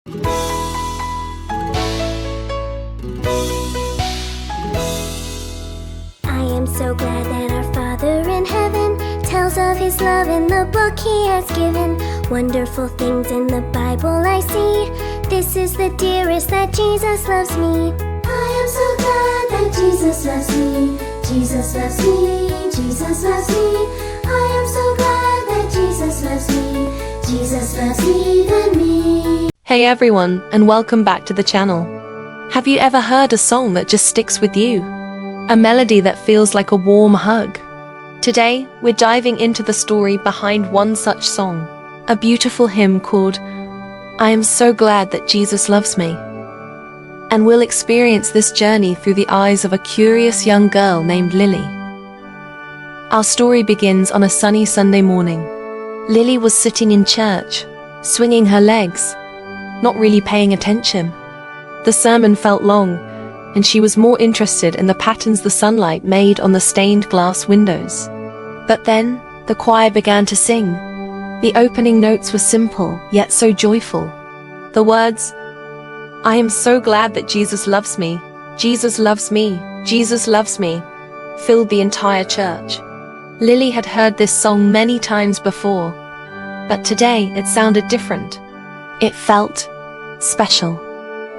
I am so glad that our Father in heaven tells of His love in the book He has given. Wonderful things in the Bible I see. This is the dearest that Jesus loves me. I am so glad that Jesus loves me. Jesus loves me. Jesus loves me. I am so glad that Jesus loves me. Jesus loves me than me. Hey everyone, and welcome back to the channel. Have you ever heard a song that just sticks with you? A melody that feels like a warm hug? Today, we're diving into the story behind one such song, a beautiful hymn called I Am So Glad That Jesus Loves Me. And we'll experience this journey through the eyes of a curious young girl named Lily. Our story begins on a sunny Sunday morning. Lily was sitting in church, swinging her legs, not really paying attention. The sermon felt long, and she was more interested in the patterns the sunlight made on the stained glass windows. But then, the choir began to sing. The opening notes were simple, yet so joyful. The words, I am so glad that Jesus loves me, Jesus loves me, Jesus loves me, filled the entire church. Lily had heard this song many times before, but today it sounded different. It felt special.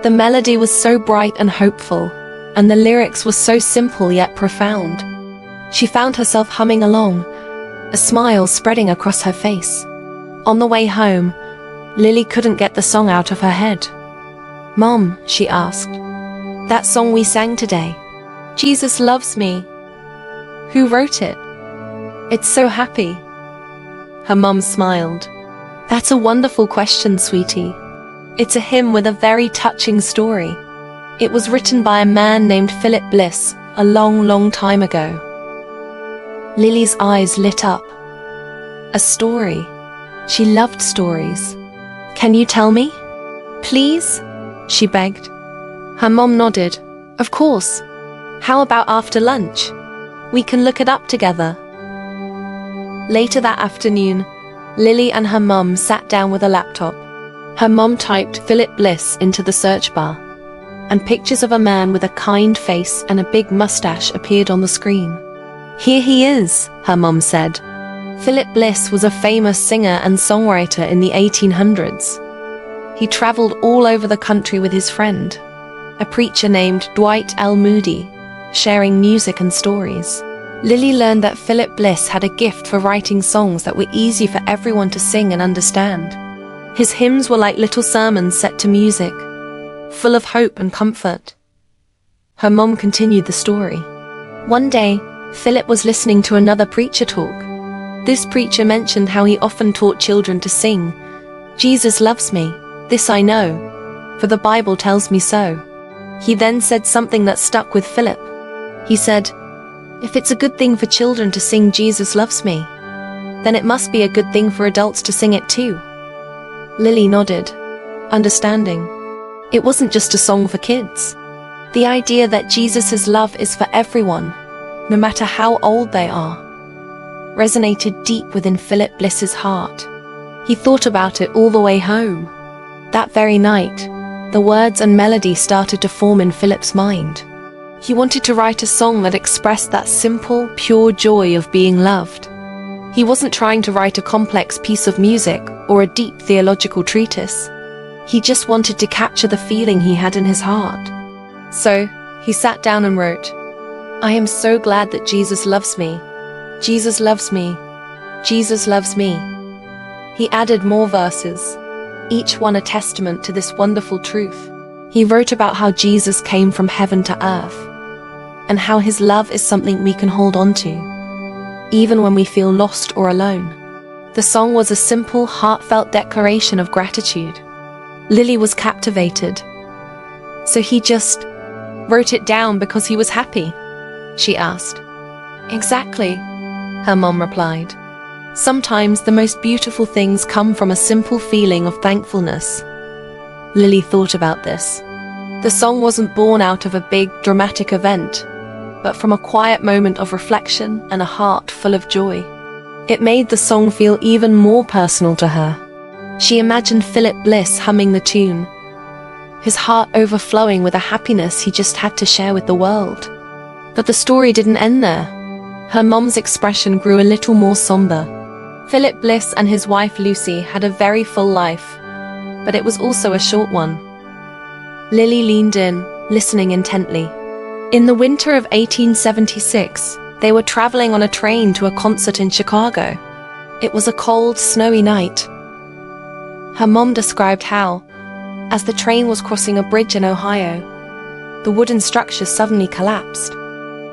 The melody was so bright and hopeful, and the lyrics were so simple yet profound. She found herself humming along, a smile spreading across her face. On the way home, Lily couldn't get the song out of her head. Mom, she asked, that song we sang today, Jesus loves me. Who wrote it? It's so happy. Her mom smiled. That's a wonderful question, sweetie. It's a hymn with a very touching story. It was written by a man named Philip Bliss a long, long time ago. Lily's eyes lit up. A story. She loved stories. Can you tell me? Please? She begged. Her mom nodded. Of course. How about after lunch? We can look it up together. Later that afternoon, Lily and her mom sat down with a laptop. Her mom typed Philip Bliss into the search bar, and pictures of a man with a kind face and a big mustache appeared on the screen. Here he is, her mom said. Philip Bliss was a famous singer and songwriter in the 1800s. He traveled all over the country with his friend, a preacher named Dwight L. Moody, sharing music and stories. Lily learned that Philip Bliss had a gift for writing songs that were easy for everyone to sing and understand. His hymns were like little sermons set to music, full of hope and comfort. Her mom continued the story. One day, Philip was listening to another preacher talk. This preacher mentioned how he often taught children to sing, Jesus loves me, this I know, for the Bible tells me so. He then said something that stuck with Philip. He said, if it's a good thing for children to sing Jesus loves me, then it must be a good thing for adults to sing it too. Lily nodded, understanding. It wasn't just a song for kids. The idea that Jesus' love is for everyone, no matter how old they are, resonated deep within Philip Bliss's heart. He thought about it all the way home. That very night, the words and melody started to form in Philip's mind. He wanted to write a song that expressed that simple, pure joy of being loved. He wasn't trying to write a complex piece of music or a deep theological treatise. He just wanted to capture the feeling he had in his heart. So, he sat down and wrote, I am so glad that Jesus loves me. Jesus loves me. Jesus loves me. He added more verses, each one a testament to this wonderful truth. He wrote about how Jesus came from heaven to earth, and how his love is something we can hold on to, even when we feel lost or alone. The song was a simple, heartfelt declaration of gratitude. Lily was captivated. So he just wrote it down because he was happy? She asked. Exactly, her mom replied. Sometimes the most beautiful things come from a simple feeling of thankfulness. Lily thought about this. The song wasn't born out of a big, dramatic event, but from a quiet moment of reflection and a heart full of joy. It made the song feel even more personal to her. She imagined Philip Bliss humming the tune, his heart overflowing with a happiness he just had to share with the world. But the story didn't end there. Her mom's expression grew a little more somber. Philip Bliss and his wife Lucy had a very full life, but it was also a short one. Lily leaned in, listening intently. In the winter of 1876, they were traveling on a train to a concert in Chicago. It was a cold, snowy night. Her mom described how, as the train was crossing a bridge in Ohio, the wooden structure suddenly collapsed.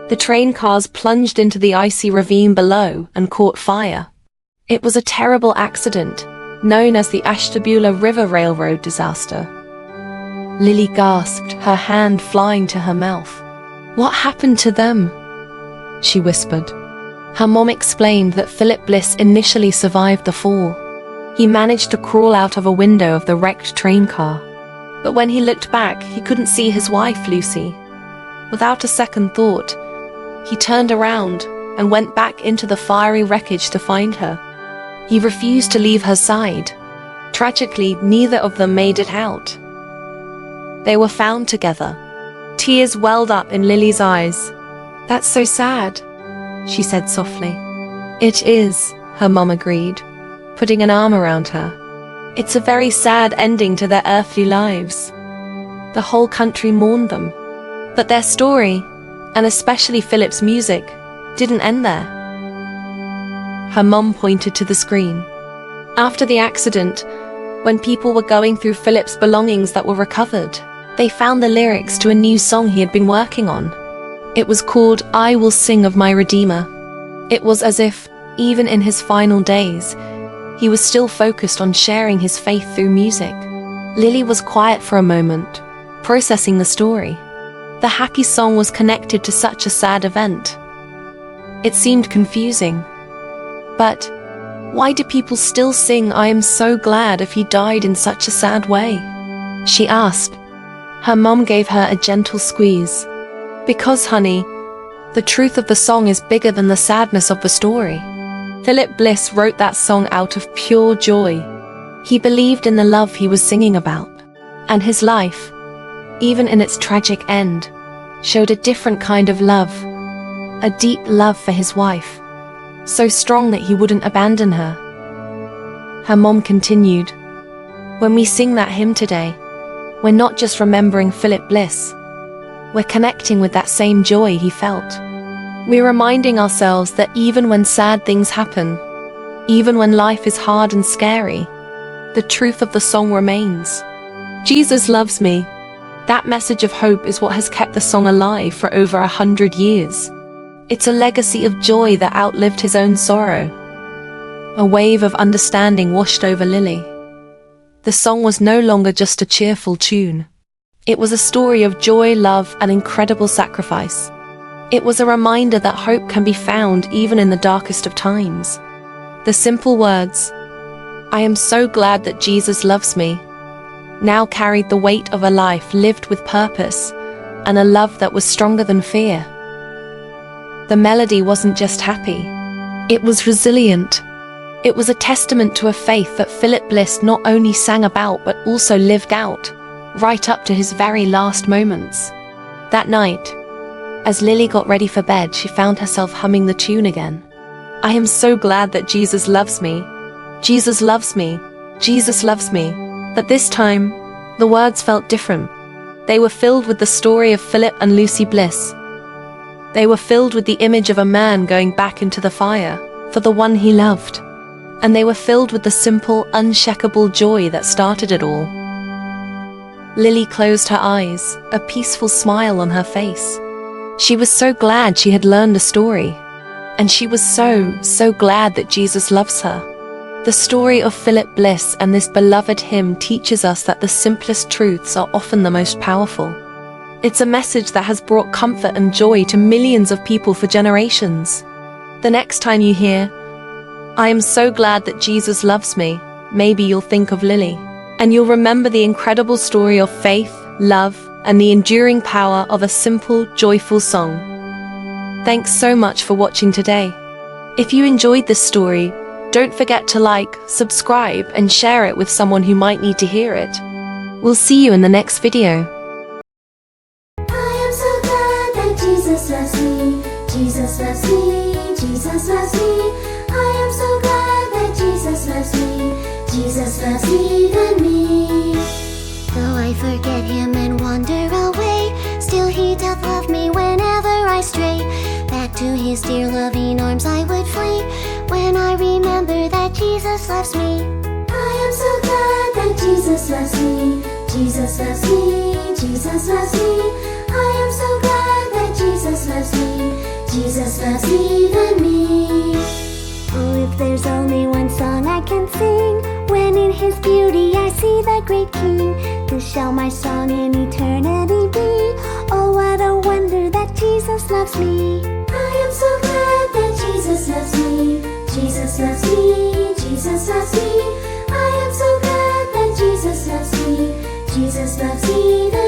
The train cars plunged into the icy ravine below and caught fire. It was a terrible accident, known as the Ashtabula River Railroad disaster. Lily gasped, her hand flying to her mouth. "What happened to them?" she whispered. Her mom explained that Philip Bliss initially survived the fall. He managed to crawl out of a window of the wrecked train car. But when he looked back, he couldn't see his wife, Lucy. Without a second thought, he turned around and went back into the fiery wreckage to find her. He refused to leave her side. Tragically, neither of them made it out. They were found together. Tears welled up in Lily's eyes. "That's so sad," she said softly. "It is," her mom agreed, putting an arm around her. "It's a very sad ending to their earthly lives." The whole country mourned them. But their story, and especially Philip's music, didn't end there. Her mom pointed to the screen. After the accident, when people were going through Philip's belongings that were recovered, they found the lyrics to a new song he had been working on. It was called "I Will Sing of My Redeemer." It was as if, even in his final days, he was still focused on sharing his faith through music. Lily was quiet for a moment, processing the story. The happy song was connected to such a sad event. It seemed confusing. But why do people still sing "I am so glad" if he died in such a sad way? She asked. Her mom gave her a gentle squeeze. "Because, honey, the truth of the song is bigger than the sadness of the story." Philip Bliss wrote that song out of pure joy. He believed in the love he was singing about. And his life, even in its tragic end, showed a different kind of love, a deep love for his wife, so strong that he wouldn't abandon her. Her mom continued, "When we sing that hymn today, we're not just remembering Philip Bliss, we're connecting with that same joy he felt. We're reminding ourselves that even when sad things happen, even when life is hard and scary, the truth of the song remains. Jesus loves me." That message of hope is what has kept the song alive for over 100 years. It's a legacy of joy that outlived his own sorrow. A wave of understanding washed over Lily. The song was no longer just a cheerful tune. It was a story of joy, love, and incredible sacrifice. It was a reminder that hope can be found even in the darkest of times. The simple words, "I am so glad that Jesus loves me," now carried the weight of a life lived with purpose and a love that was stronger than fear. The melody wasn't just happy. It was resilient. It was a testament to a faith that Philip Bliss not only sang about but also lived out, right up to his very last moments. That night, as Lily got ready for bed, she found herself humming the tune again. "I am so glad that Jesus loves me. Jesus loves me. Jesus loves me." But this time, the words felt different. They were filled with the story of Philip and Lucy Bliss. They were filled with the image of a man going back into the fire for the one he loved. And they were filled with the simple, unshakable joy that started it all. Lily closed her eyes, a peaceful smile on her face. She was so glad she had learned the story. And she was so glad that Jesus loves her. The story of Philip Bliss and this beloved hymn teaches us that the simplest truths are often the most powerful. It's a message that has brought comfort and joy to millions of people for generations. The next time you hear, "I am so glad that Jesus loves me," maybe you'll think of Lily. And you'll remember the incredible story of faith, love, and the enduring power of a simple, joyful song. Thanks so much for watching today. If you enjoyed this story, Don't forget to like, subscribe, and share it with someone who might need to hear it. We'll see you in the next video. I am so glad that Jesus loves me. Jesus loves me. Jesus loves me. I am so glad that Jesus loves me. Jesus loves even me. Though I forget him and wander away, still he doth love me whenever I stray. Back to his dear loving arms I would flee when I remember that Jesus loves me. I am so glad that Jesus loves me. Jesus loves me. Jesus loves me. I am so glad that Jesus loves me. Jesus loves even me. Oh, if there's only one song I can sing, when in his beauty I see the great King, this shall my song in eternity be. Oh, what a wonder that Jesus loves me. I am so glad that Jesus loves me. Jesus loves me. Jesus loves me. I am so glad that Jesus loves me. Jesus loves me.